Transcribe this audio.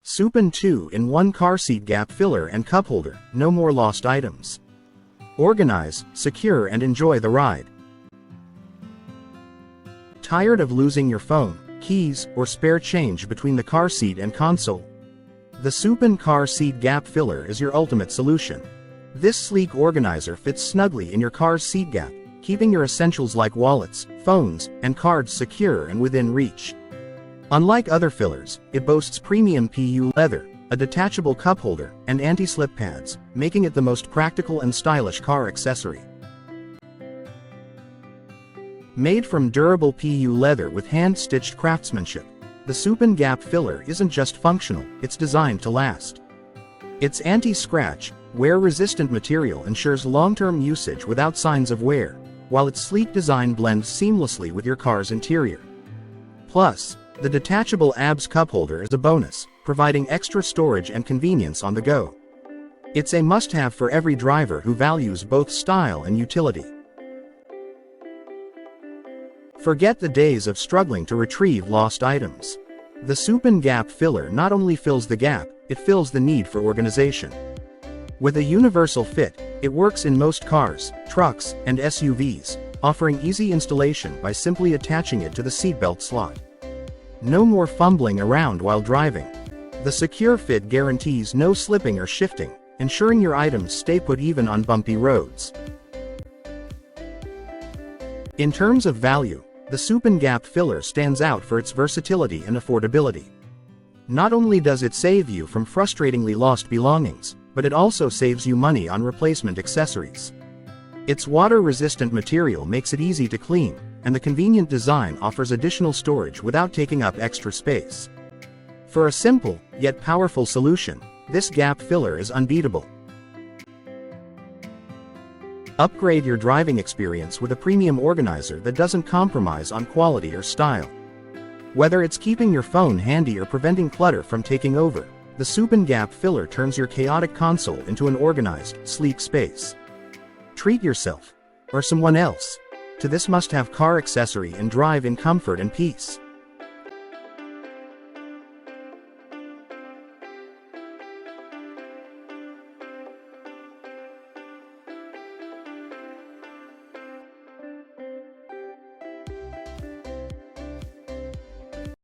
Supin 2-in-1 car seat gap filler and cup holder, no more lost items. Organize, secure and enjoy the ride. Tired of losing your phone, keys, or spare change between the car seat and console? The Supin car seat gap filler is your ultimate solution. This sleek organizer fits snugly in your car's seat gap, keeping your essentials like wallets, phones, and cards secure and within reach. Unlike other fillers, it boasts premium PU leather, a detachable cup holder, and anti-slip pads, making it the most practical and stylish car accessory. Made from durable PU leather with hand-stitched craftsmanship, the Supin Gap Filler isn't just functional, it's designed to last. Its anti-scratch, wear-resistant material ensures long-term usage without signs of wear, while its sleek design blends seamlessly with your car's interior. Plus, the detachable ABS cup holder is a bonus, providing extra storage and convenience on the go. It's a must-have for every driver who values both style and utility. Forget the days of struggling to retrieve lost items. The Supin Gap Filler not only fills the gap, it fills the need for organization. With a universal fit, it works in most cars, trucks, and SUVs, offering easy installation by simply attaching it to the seatbelt slot. No more fumbling around while driving. The secure fit guarantees no slipping or shifting, ensuring your items stay put even on bumpy roads. In terms of value, the Supin Gap Filler stands out for its versatility and affordability. Not only does it save you from frustratingly lost belongings, but it also saves you money on replacement accessories. Its water-resistant material makes it easy to clean, and the convenient design offers additional storage without taking up extra space. For a simple, yet powerful solution, this gap filler is unbeatable. Upgrade your driving experience with a premium organizer that doesn't compromise on quality or style. Whether it's keeping your phone handy or preventing clutter from taking over, the Supin Gap Filler turns your chaotic console into an organized, sleek space. Treat yourself, or someone else, to this must-have car accessory and drive in comfort and peace.